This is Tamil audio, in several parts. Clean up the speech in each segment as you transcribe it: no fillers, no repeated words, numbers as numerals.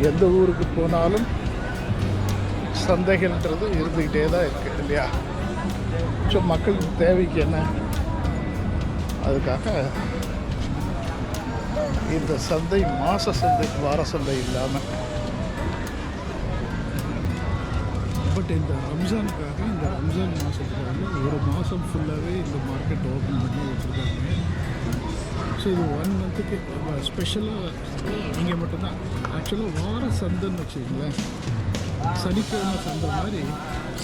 எந்த ஊருக்கு போனாலும் சந்தைகள்ன்றது இருந்துக்கிட்டே தான் இருக்குது இல்லையா? ஸோ மக்களுக்கு தேவைக்கு என்ன, அதுக்காக இந்த சந்தை மாத சந்தை வார சந்தை இல்லாமல். பட் இந்த ரம்ஜானுக்காக, இந்த ரம்ஜான் மாதத்துக்காக ஒரு மாதம் ஃபுல்லாகவே இந்த மார்க்கெட் ஓப்பன் பண்ணி வச்சுருக்காங்க. ஸோ இது 1 மந்த்துக்கு ஸ்பெஷலாக இங்கே மட்டும்தான். ஆக்சுவலாக வார சந்தைன்னு வச்சுக்கோங்களேன், சனிக்கிழமை சந்தை மாதிரி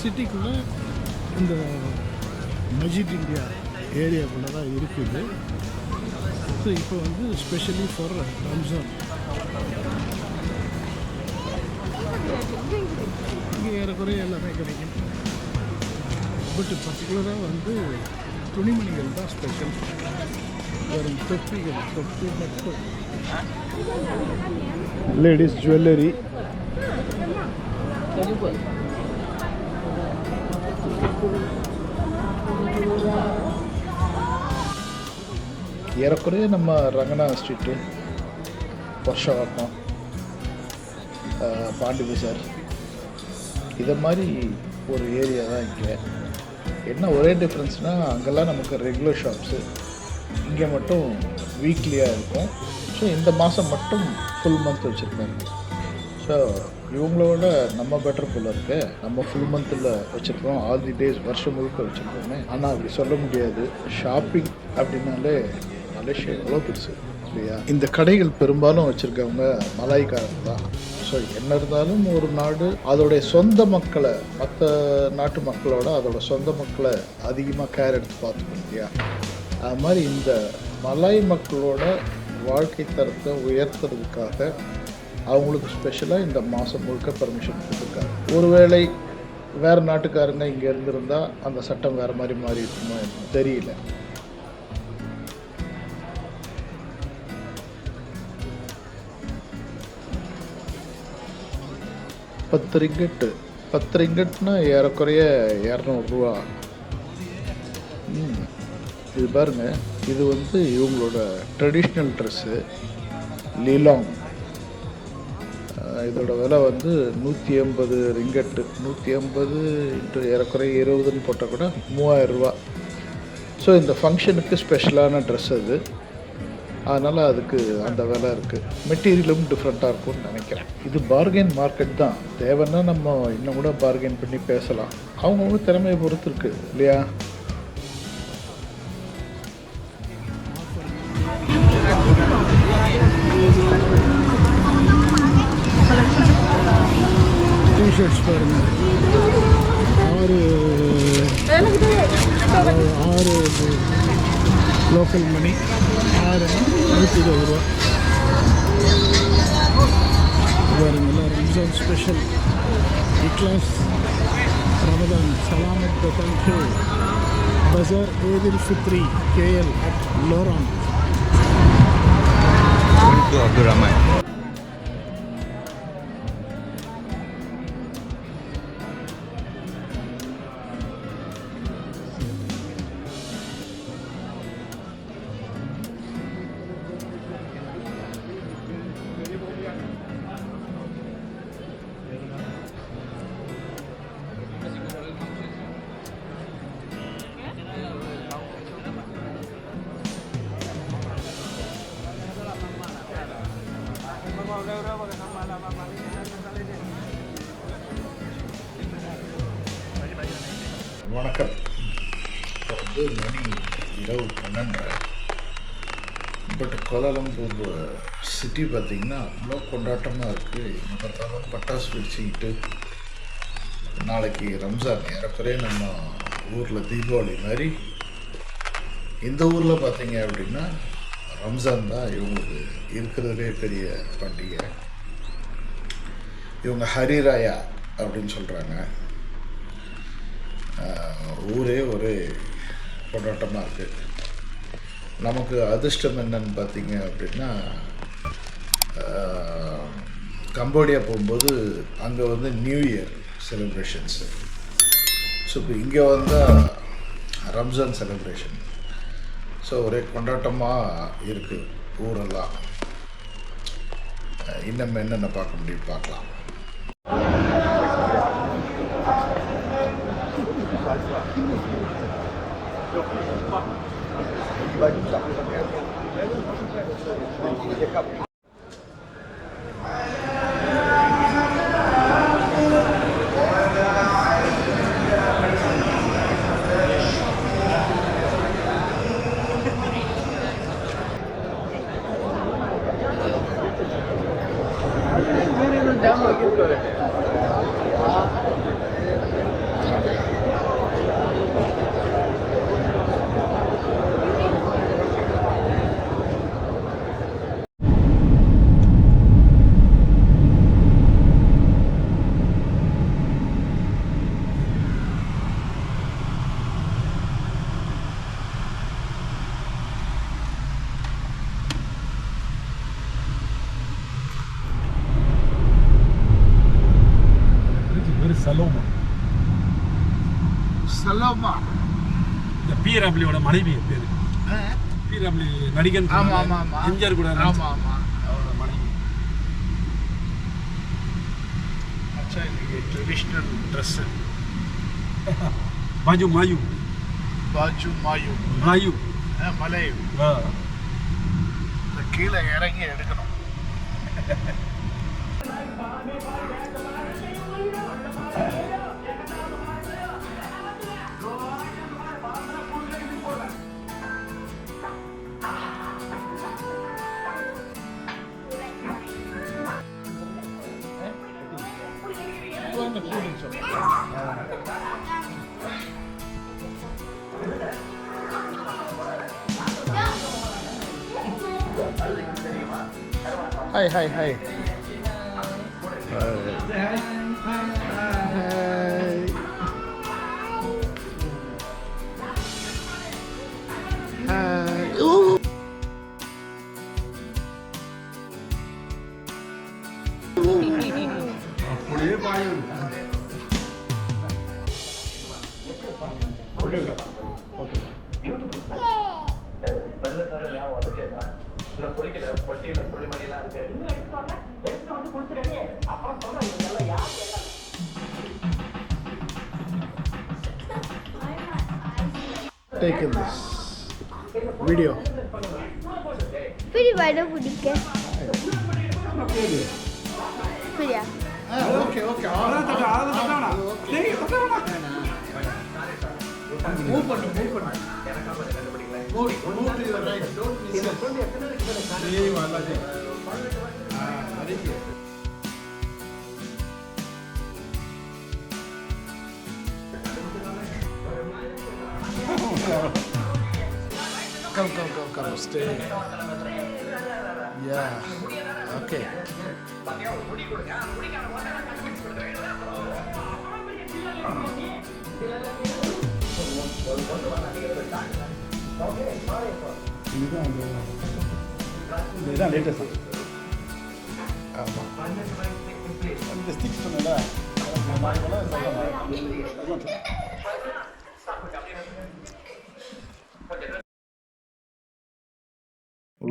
சிட்டிக்குள்ளே இந்த மஜித் இந்தியா ஏரியாக்குள்ளே தான் இருக்குது. ஸோ இப்போ வந்து ஸ்பெஷலி ஃபார் ரம்ஜான் இங்கே ஏறக்குறைய எல்லாமே கிடைக்கும். பட் பர்டிகுலராக வந்து துணிமணிகள் தான் ஸ்பெஷல். வெறும் தொப்பிகள், தொப்பி மட்டும். லேடிஸ் ஜுவல்லரி, ஏறக்குறைய நம்ம ரங்கனா ஸ்ட்ரீட்டு, வருஷவாக்கம், பாண்டி பஜார் இதை மாதிரி ஒரு ஏரியா தான் இங்கே. என்ன ஒரே டிஃப்ரென்ஸ்னால் அங்கெல்லாம் நமக்கு ரெகுலர் ஷாப்ஸு, இங்கே மட்டும் வீக்லியாக இருக்கும். ஸோ இந்த மாதம் மட்டும் ஃபுல் மந்த் வச்சுருக்காங்க. ஸோ இவங்களோட நம்ம பெட்டர் போல் இருக்கு. நம்ம ஃபுல் மந்தில் வச்சுருக்கோம், ஆல் தி டேஸ் வருஷம் முழுக்க வச்சுருக்கோமே. ஆனால் அப்படி சொல்ல முடியாது. ஷாப்பிங் அப்படின்னாலே மலேசியா எவ்வளோ பெருசு இல்லையா? இந்த கடைகள் பெரும்பாலும் வச்சுருக்கவங்க மலாய்க்காரங்க தான். ஸோ என்ன இருந்தாலும் ஒரு நாடு அதோடைய சொந்த மக்களை மற்ற நாட்டு மக்களோட அதோட சொந்த மக்களை அதிகமாக கேர் எடுத்து பார்த்துக்கணும் இல்லையா? அது மாதிரி இந்த மலாய் மக்களோட வாழ்க்கை தரத்தை உயர்த்துறதுக்காக அவங்களுக்கு ஸ்பெஷலாக இந்த மாதம் முழுக்க பர்மிஷன் கொடுத்துருக்காங்க. ஒருவேளை வேறு நாட்டுக்காரங்க இங்கே இருந்திருந்தால் அந்த சட்டம் வேறு மாதிரி மாறி இருக்குமோ தெரியல. பத்து ரிங்கட்னா ஏறக்குறைய 200 ரூபா. இது பாருங்க, இது வந்து இவங்களோட ட்ரெடிஷ்னல் ட்ரெஸ்ஸு லீலாங். இதோட விலை வந்து 150 ரிங்கட்டு. 150 இன்ட்டு ஏறக்குறைய 20ன்னு போட்டால் கூட 3000 ரூபா. ஸோ இந்த ஃபங்க்ஷனுக்கு ஸ்பெஷலான ட்ரெஸ் அது, அதனால் அதுக்கு அந்த விலை இருக்குது. மெட்டீரியலும் டிஃப்ரெண்ட்டாக இருக்கும்னு நினைக்கிறேன். இது பார்கெயின் மார்க்கெட் தான். தேவைன்னா நம்ம இன்னும் கூட பார்கெயின் பண்ணி பேசலாம். அவங்கவுங்க திறமையை பொறுத்து இருக்குது இல்லையா? டிஷர்ட்ஸ் பாருங்கள், 6 லோக்கல் மணி 120 ரூபா. பாருங்களா, ரம்ஜான் ஸ்பெஷல் இக்லாஸ் ரமதான் சலாமத் தங்கு பஜார் ஏதில் ஃபித்ரி KL at லோரான். அப்துல் ரஹ்மான். வணக்கம். இப்போ வந்து மணி இரவு 12. பட் கோலாலம்பூர் சிட்டி பார்த்திங்கன்னா அவ்வளோ கொண்டாட்டமாக இருக்குது. என்ன பார்த்தாலும் பட்டாசு வெடிச்சுக்கிட்டு. நாளைக்கு ரம்ஜான், ஏறக்குறைய நம்ம ஊரில் தீபாவளி மாதிரி இந்த ஊரில் பார்த்திங்க அப்படின்னா ரம்ஜான் தான் இவங்களுக்கு இருக்கிறதுலே பெரிய பண்டிகை. இவங்க ஹரிராயா அப்படின்னு சொல்கிறாங்க. ஊரே ஒரு கொண்டாட்டமாக இருக்குது. நமக்கு அதிர்ஷ்டம் என்னன்னு பார்த்தீங்க அப்படின்னா, கம்போடியா போகும்போது அங்கே வந்து நியூ இயர் செலிப்ரேஷன்ஸு. ஸோ இப்போ இங்கே வந்தால் ரம்ஜான் செலிப்ரேஷன். ஸோ ஒரே கொண்டாட்டமாக இருக்குது ஊரெல்லாம். இன்னும் என்னென்ன பார்க்க முடியும் பார்க்கலாம். சலோமா இந்த பீரம்லியோட மனைவி பேரு. பீரம்லி நடிகன். எம்ஜிஆர் கூட. அவரோட மனைவி. अच्छा ये ट्रेडिशनल ड्रेस है. बाजू मायू. बाजू मायू. मायू. மலையு. கீழே இறங்கி எடுக்கணும். Hi, hi, hi. அப்படியே பாயும். Take this video. Pretty wide up with the Pretty. Okay, okay. Move பண்ணு. Move to your right. Don't miss it. ये वाला है. very good. Come. Stay. Yeah. Okay. இதுதான் லேட்டஸ்ட். ஆமாம். இந்த ஸ்டிக்ஸ் சொன்னல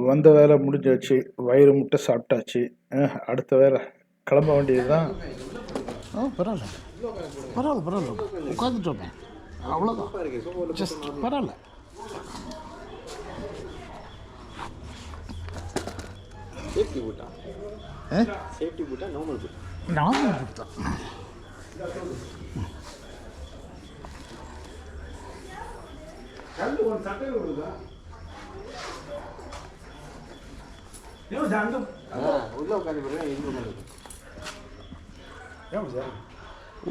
வந்த வேலை முடிஞ்சாச்சு. வயிறு முட்டை சாப்பிட்டாச்சு. அடுத்த வேலை கிளம்ப வேண்டியது தான். பரவாயில்ல உட்காந்துட்டோமே, அவ்வளோதான். ஜஸ்ட் பரவாயில்ல. சேஃப்டி பூட்டா? சேஃப்டி பூட்டா நார்மல் பூட்டா? நார்மல் பூட் தான்.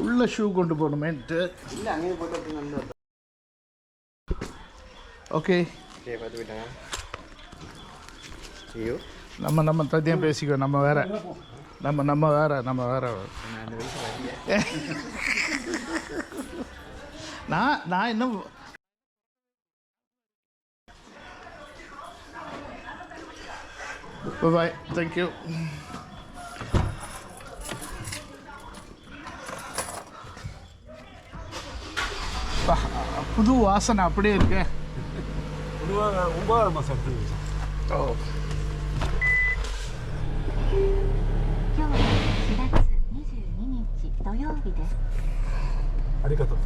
உள்ள ஷூ கொண்டு போகணுமேன்ட்டு. இல்லை அங்கேயே போட்டு. ஓகே, பார்த்து போயிட்டாங்க. ஐயோ, நம்ம தனியாக பேசிக்கோ. நம்ம வேற. நான் இன்னும் பாய். தேங்க்யூ. புது வாசனை அப்படியே இருக்கு. பொதுவாக 9 மாதம் எடுத்து. ஓ arigato.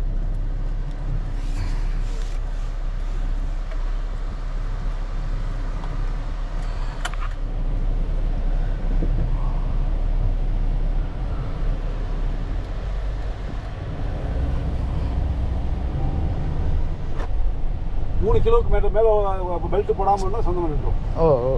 மூணு கிலோவுக்கு மேலே பெல்ட் போடாமல் சொந்தமாக நின்றோம். ஓ ஓ.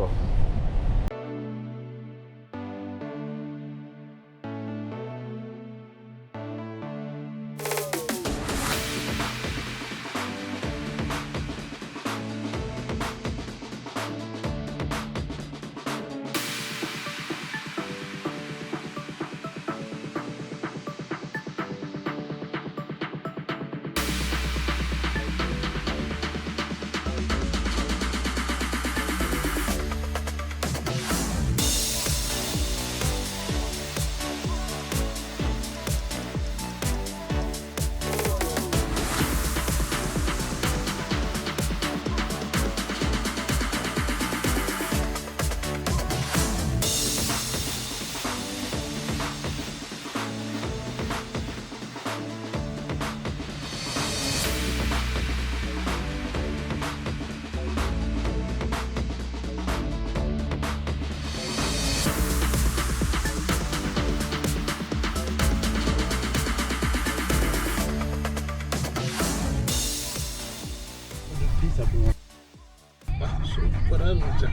சூப்பராக இருந்துச்சு.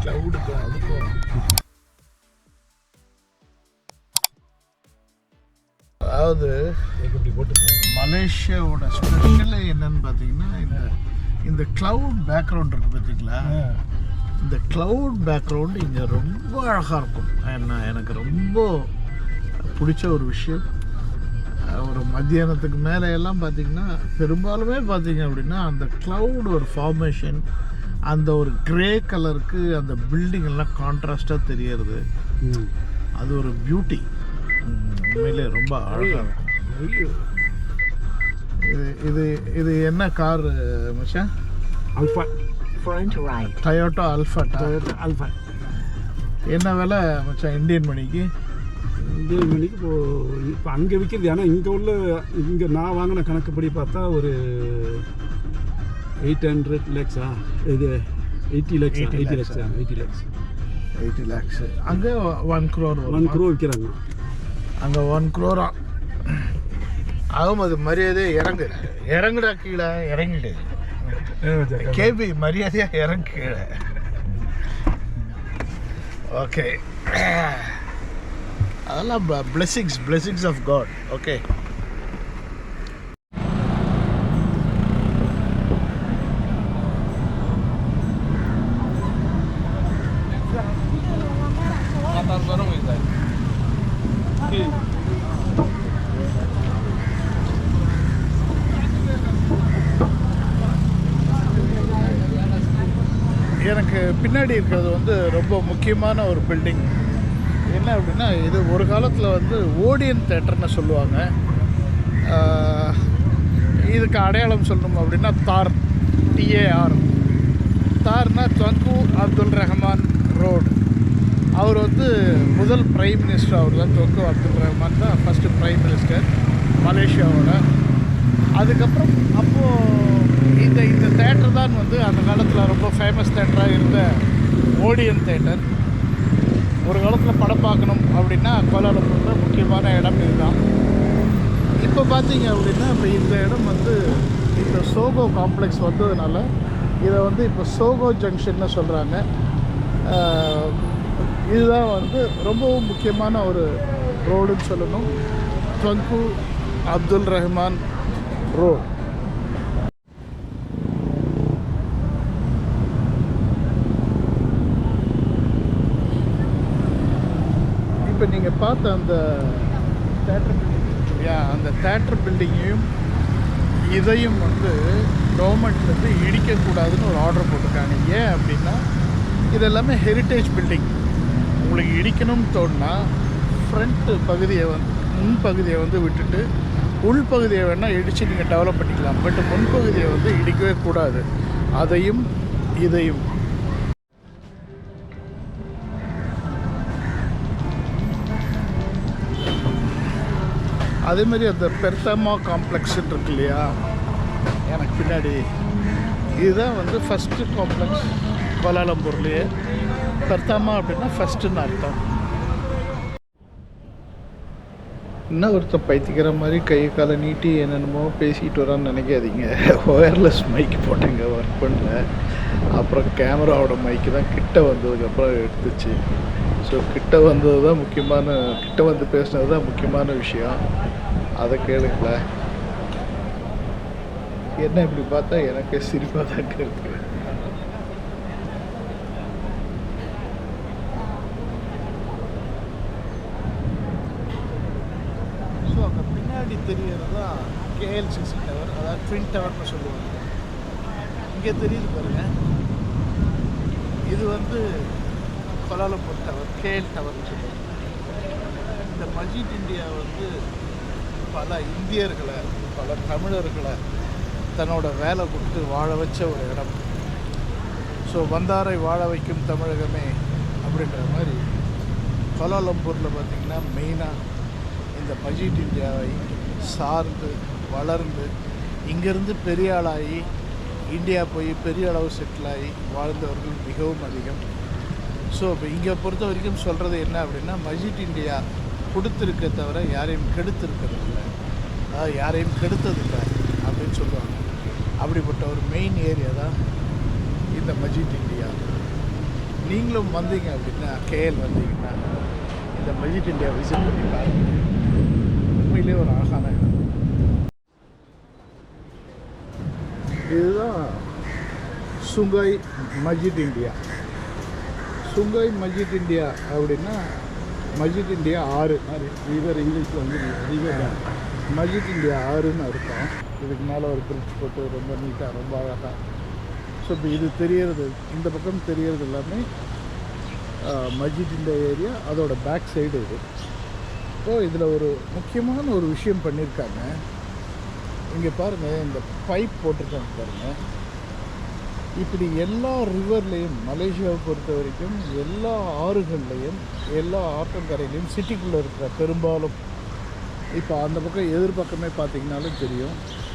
க்ளவுடுக்கும் அதுக்கும் அதாவது மலேசியாவோட ஸ்பெஷலே என்னன்னு பார்த்தீங்கன்னா இந்த க்ளவுட் பேக்ரவுண்ட் இருக்குது பார்த்தீங்களா, இந்த க்ளவுட் பேக்ரவுண்டு இங்கே ரொம்ப அழகாக இருக்கும். எனக்கு ரொம்ப பிடிச்ச ஒரு விஷயம். ஒரு மத்தியானத்துக்கு மேலே எல்லாம் பார்த்திங்கன்னா பெரும்பாலுமே பார்த்திங்க அப்படின்னா அந்த க்ளவுட் ஒரு ஃபார்மேஷன், அந்த ஒரு கிரே கலருக்கு அந்த பில்டிங் எல்லாம் கான்ட்ராஸ்டாக தெரியறது, அது ஒரு பியூட்டி. உண்மையிலே ரொம்ப அழகாக. இது இது என்ன கார் மச்சான்? அல்ஃபா. Toyota alpha. அல்ஃபா என்ன விலை மச்சான் இந்தியன் மணிக்கு? இந்தியன் மணிக்கு இப்போ அங்கே விற்கிறது. ஆனால் இங்கே நான் வாங்கின கணக்குப்படி பார்த்தா ஒரு 800 lakhs-ஆ, இது 80 lakhs. 80 lakhs. அங்கே 1 crore. 1 crore விற்கிறாங்க அங்கே. 1 crore ஆகும். அது மரியாதையே இறங்குடா கீழே இறங்கிடு. கேபி மரியாதையாக இறங்கு கீழே. ஓகே, அதெல்லாம் blessings of God. ஓகே, எனக்கு பின்னாடி இருக்கிறது வந்து ரொம்ப முக்கியமான ஒரு பில்டிங். என்ன அப்படின்னா, இது ஒரு காலத்தில் வந்து ஓடியன் தேட்டர்னு சொல்லுவாங்க. இதுக்கு அடையாளம் சொல்லணும் அப்படின்னா TAR. தார்னா துவங்கு அப்துல் ரஹ்மான் ரோடு. அவர் வந்து முதல் பிரைம் மினிஸ்டர். அவர் தான் துவங்கு அப்துல் ரஹ்மான் தான் ஃபஸ்ட்டு பிரைம் மினிஸ்டர் மலேசியாவோட. அதுக்கப்புறம் அப்போது இந்த தேட்டர் தான் வந்து அந்த காலத்தில் ரொம்ப ஃபேமஸ் தேட்டராக இருந்த ஓடியன் தேட்டர். ஒரு காலத்தில் படம் பார்க்கணும் அப்படின்னா கோலாலம்பூரில் முக்கியமான இடம் இதுதான். இப்போ பார்த்தீங்க அப்படின்னா இப்போ இந்த இடம் வந்து இந்த சோகோ காம்ப்ளெக்ஸ் வந்ததுனால இதை வந்து இப்போ சோகோ ஜங்ஷன்னு சொல்கிறாங்க. இதுதான் வந்து ரொம்பவும் முக்கியமான ஒரு ரோடுன்னு சொல்லணும், துவங்கு அப்துல் ரஹ்மான் ரோடு. இப்போ நீங்கள் பார்த்த அந்த தேட்டர் பில்டிங் இல்லையா, அந்த தேட்டர் பில்டிங்கையும் இதையும் வந்து கவர்மெண்ட்லேருந்து இடிக்கக்கூடாதுன்னு ஒரு ஆர்டர் போட்டிருக்காங்க. ஏன் அப்படின்னா இது எல்லாமே ஹெரிட்டேஜ் பில்டிங். உங்களுக்கு இடிக்கணும்னு தோணுனா ஃப்ரண்ட்டு பகுதியை முன்பகுதியை விட்டுட்டு உள்பகுதியை வேணால் இடித்து நீங்கள் டெவலப் பண்ணிக்கலாம். பட் முன்பகுதியை இடிக்கவே கூடாது. அதையும் இதையும் அதே மாதிரி அந்த பெர்தாமா காம்ப்ளெக்ஸ் இருக்கு இல்லையா எனக்கு பின்னாடி, இதுதான் வந்து ஃபஸ்ட்டு காம்ப்ளெக்ஸ் கோலாலம்பூர்லேயே. பெர்தாமா அப்படின்னா ஃபஸ்ட்டுன்னு அர்த்தம். இன்னும் ஒருத்தர் பைத்திக்கிற மாதிரி கை காலை நீட்டி என்னென்னமோ பேசிக்கிட்டு வரான்னு நினைக்காதீங்க. ஒயர்லெஸ் மைக்கு போட்டேங்க, ஒர்க் பண்ணல. அப்புறம் கேமராவோட மைக்கு தான் கிட்ட வந்ததுக்கப்புறம் எடுத்துச்சு. ஸோ கிட்ட வந்தது தான் முக்கியமான, கிட்ட வந்து பேசினது தான் முக்கியமான விஷயம். அதை கேளுங்கள. என்ன இப்படி பார்த்தா எனக்கு சிரிப்பாக தாங்க இருக்கு. ஸோ அங்கே பின்னாடி தெரியறது தான் KLCC டவர், அதாவது ட்வின் டவர்னு சொல்லுவாங்க. இங்கே தெரியுது பாருங்க, இது வந்து கோலாலம்பூர் டவர், KL டவர்னு சொல்லுவாங்க. இந்த மஜித் இந்தியா வந்து பல இந்தியர்களை, பல தமிழர்களை தன்னோட வேலை கொடுத்து வாழ வச்ச ஒரு இடம். ஸோ வந்தாரை வாழ வைக்கும் தமிழகமே அப்படின்ற மாதிரி கோலாலம்பூரில் பார்த்திங்கன்னா மெயினாக இந்த மஜித் இந்தியாவை சார்ந்து வளர்ந்து இங்கேருந்து பெரிய ஆளாகி இந்தியா போய் பெரிய அளவு செட்டில் ஆகி வாழ்ந்தவர்கள் மிகவும் அதிகம். ஸோ இப்போ இங்கே பொறுத்த வரைக்கும் சொல்கிறது என்ன அப்படின்னா, மஜித் இந்தியா கொடுத்துருக்க தவிர யாரையும் கெடுத்துருக்கிறது இல்லை, அதாவது யாரையும் கெடுத்ததில்லை அப்படின்னு சொல்லுவாங்க. அப்படிப்பட்ட ஒரு மெயின் ஏரியா தான் இந்த மஜித் இந்தியா. நீங்களும் வந்தீங்க அப்படின்னா, KL வந்தீங்கன்னா இந்த மஜித் இந்தியா விசிட் பண்ணி பாருங்க. உண்மையிலே ஒரு அழகான இடம். இதுதான் சுங்காய் மஜித் இந்தியா. சுங்காய் மஜித் இந்தியா அப்படின்னா மஜித் இந்தியா ஆறு, ரிவர் இங்கிலீஷில் வந்து ரிவர், மஜித் இந்தியா ஆறுன்னு அர்த்தம். இதுக்கு மேலே ஒரு பிரிட்ஜ் போட்டு ரொம்ப நீட்டாக, ரொம்ப அழகாக. ஸோ இப்போ இது தெரியறது, இந்த பக்கம் தெரியறது எல்லாமே மஜித் இந்தியா ஏரியா, அதோட பேக் சைடு இது. ஸோ இதில் ஒரு முக்கியமான ஒரு விஷயம் பண்ணியிருக்காங்க. இங்கே பாருங்கள், இந்த பைப் போட்டிருக்காங்க பாருங்கள். இப்படி எல்லா ரிவர்லேயும், மலேசியாவை பொறுத்த வரைக்கும் எல்லா ஆறுகள்லேயும், எல்லா ஆற்றங்கரையிலையும், சிட்டிக்குள்ளே இருக்கிற பெரும்பாலும், இப்போ அந்த பக்கம் எதிர்பக்கமே பார்த்திங்கனாலும் தெரியும்,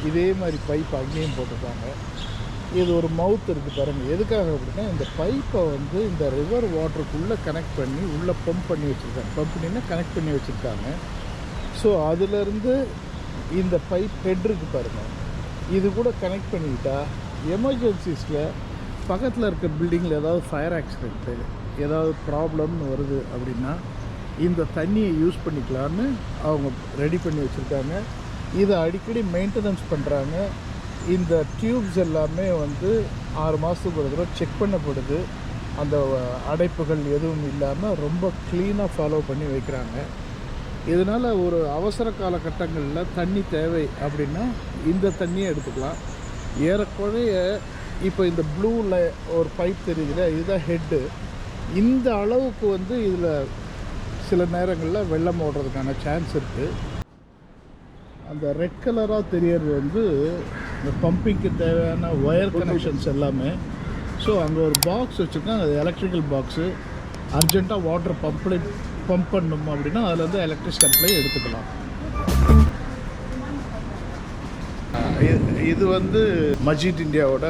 இதே மாதிரி பைப் அங்கேயும் போட்டிருக்காங்க. இது ஒரு மவுத் இருக்குது பாருங்கள். எதுக்காக அப்படின்னா, இந்த பைப்பை வந்து இந்த ரிவர் வாட்டருக்குள்ளே கனெக்ட் பண்ணி உள்ளே பம்ப் பண்ணி வச்சுருக்காங்க. பம்ப் பண்ணினா கனெக்ட் பண்ணி வச்சுருக்காங்க. ஸோ அதிலேருந்து இந்த பைப் ஹெட் இருக்குது பாருங்கள், இது கூட கனெக்ட் பண்ணிக்கிட்டால் எமர்ஜென்சிஸில் பக்கத்தில் இருக்க பில்டிங்கில் ஏதாவது ஃபயர் ஆக்சிடென்ட்டு, ஏதாவது ப்ராப்ளம்னு வருது அப்படின்னா இந்த தண்ணியை யூஸ் பண்ணிக்கலான்னு அவங்க ரெடி பண்ணி வச்சுருக்காங்க. இதை அடிக்கடி மெயின்டெனன்ஸ் பண்ணுறாங்க. இந்த டியூப்ஸ் எல்லாமே வந்து 6 மாதத்துக்கு ஒரு தடவை செக் பண்ணப்படுது. அந்த அடைப்புகள் எதுவும் இல்லாமல் ரொம்ப க்ளீனாக ஃபாலோ பண்ணி வைக்கிறாங்க. இதனால் ஒரு அவசர காலகட்டங்களில் தண்ணி தேவை அப்படின்னா இந்த தண்ணியை எடுத்துக்கலாம். ஏறக்குறைய இப்போ இந்த ப்ளூவில் ஒரு பைப் தெரியுதுல, இதுதான் ஹெட்டு. இந்த அளவுக்கு வந்து இதில் சில நேரங்களில் வெள்ளம் ஓடுறதுக்கான சான்ஸ் இருக்குது. அந்த ரெட் கலராக தெரியறது வந்து இந்த பம்பிங்க்கு தேவையான ஒயர் கனெக்ஷன்ஸ் எல்லாமே. ஸோ அங்கே ஒரு பாக்ஸ் வச்சுருக்காங்க, அது எலக்ட்ரிக்கல் பாக்ஸு. அர்ஜெண்ட்டாக வாட்டர் பம்ப் பண்ணணும் அப்படின்னா அதில் வந்து எலக்ட்ரிக் சப்ளை எடுத்துக்கலாம். இது வந்து மஜித் இந்தியாவோட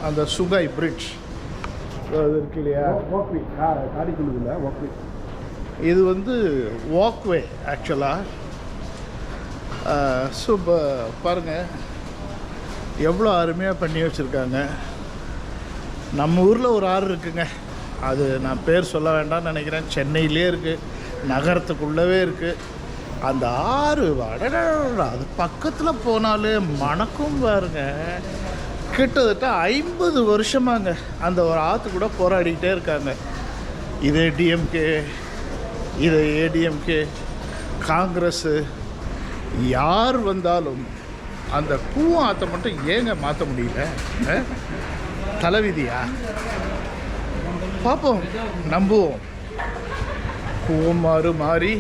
அந்த சுகாய் பிரிட்ஜ் அது இருக்கு இல்லையா, வாக்வே, காடிக்குள்ளதில் வாக்வே. இது வந்து வாக்வே ஆக்சுவலாக. ஸோ இப்போ பாருங்கள் எவ்வளோ அருமையாக பண்ணி வச்சுருக்காங்க. நம்ம ஊரில் ஒரு ஆறு இருக்குங்க, அது நான் பேர் சொல்ல வேண்டாம்னு நினைக்கிறேன். சென்னையிலே இருக்குது, நகரத்துக்குள்ளவே இருக்குது. அந்த ஆறு அது பக்கத்தில் போனாலே மணக்கும் பாருங்க. கிட்டத்தட்ட 50 வருஷமாங்க அந்த ஒரு ஆற்று கூட போராடிக்கிட்டே இருக்காங்க. இது டிஎம்கே, இது ஏடிஎம்கே, காங்கிரஸ்ஸு, யார் வந்தாலும் அந்த கூவம் ஆற்றை மட்டும் ஏங்க மாற்ற முடியல? தலைவிதியா? பார்ப்போம், நம்புவோம். கூவமாறு மாறி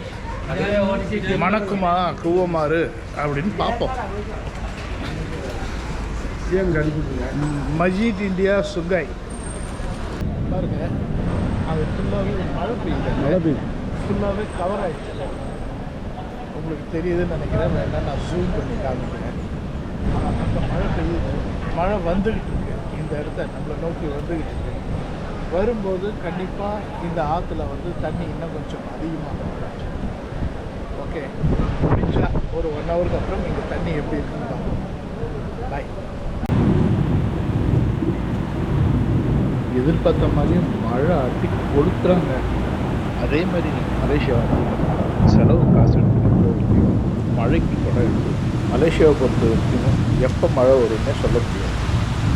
மணக்குமா கூவமாறு அப்படின்னு பார்ப்போம். மஜித் இந்தியா சுங்காய் பாருங்க, அது ஃபுல்லாகவே மழை பெய்யுது, ஃபுல்லாகவே கவர் ஆகிடுச்சு. உங்களுக்கு தெரியுதுன்னு நினைக்கிறேன், வேண்டாம் நான் ஜூம் பண்ணி காமிக்கிறேன். அங்கே மழை பெய்யுது, மழை வந்துக்கிட்டு இருக்கு, இந்த இடத்த நம்மளை நோக்கி வந்துக்கிட்டு இருக்கு. வரும்போது கண்டிப்பாக இந்த ஆற்றுல வந்து தண்ணி இன்னும் கொஞ்சம் அதிகமாக வரும். ஓகே, முடிஞ்சா ஒரு 1 ஹவருக்கு அப்புறம் இங்கே தண்ணி எப்படி இருக்குன்னு பார்ப்போம். பாய். எதிர்பார்த்த மாதிரியும் மழை அட்டி கொளுத்துறாங்க. அதே மாதிரி நீங்கள் மலேசியா செலவு காசு எடுத்துகிட்டு போகிறதையும் மழைக்கு கூட இருக்குது. மலேசியாவை பொறுத்த வரைக்கும் எப்போ மழை வரும்னே சொல்ல முடியாது.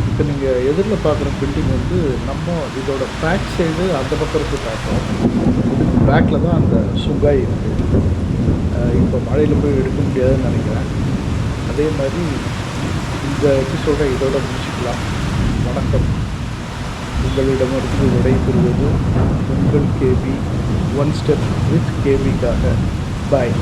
இப்போ நீங்கள் எதிரில் பார்க்குற பில்டிங் வந்து நம்ம இதோட பேக் சைடு அந்த பக்கம் இருந்து பார்த்தோம். இதுக்கு பேக்கில் தான் அந்த சுங்காய் இருக்குது. இப்போ மழையில் போய் எடுக்க முடியாதுன்னு நினைக்கிறேன். அதே மாதிரி இந்த எபிசோடை இதோட முடிச்சுக்கலாம். வணக்கம். உங்களிடமிருந்து விடைபெறுவது உங்கள் கேபி. ஒன் ஸ்டெப் வித் கேபிக்காக. பாய்.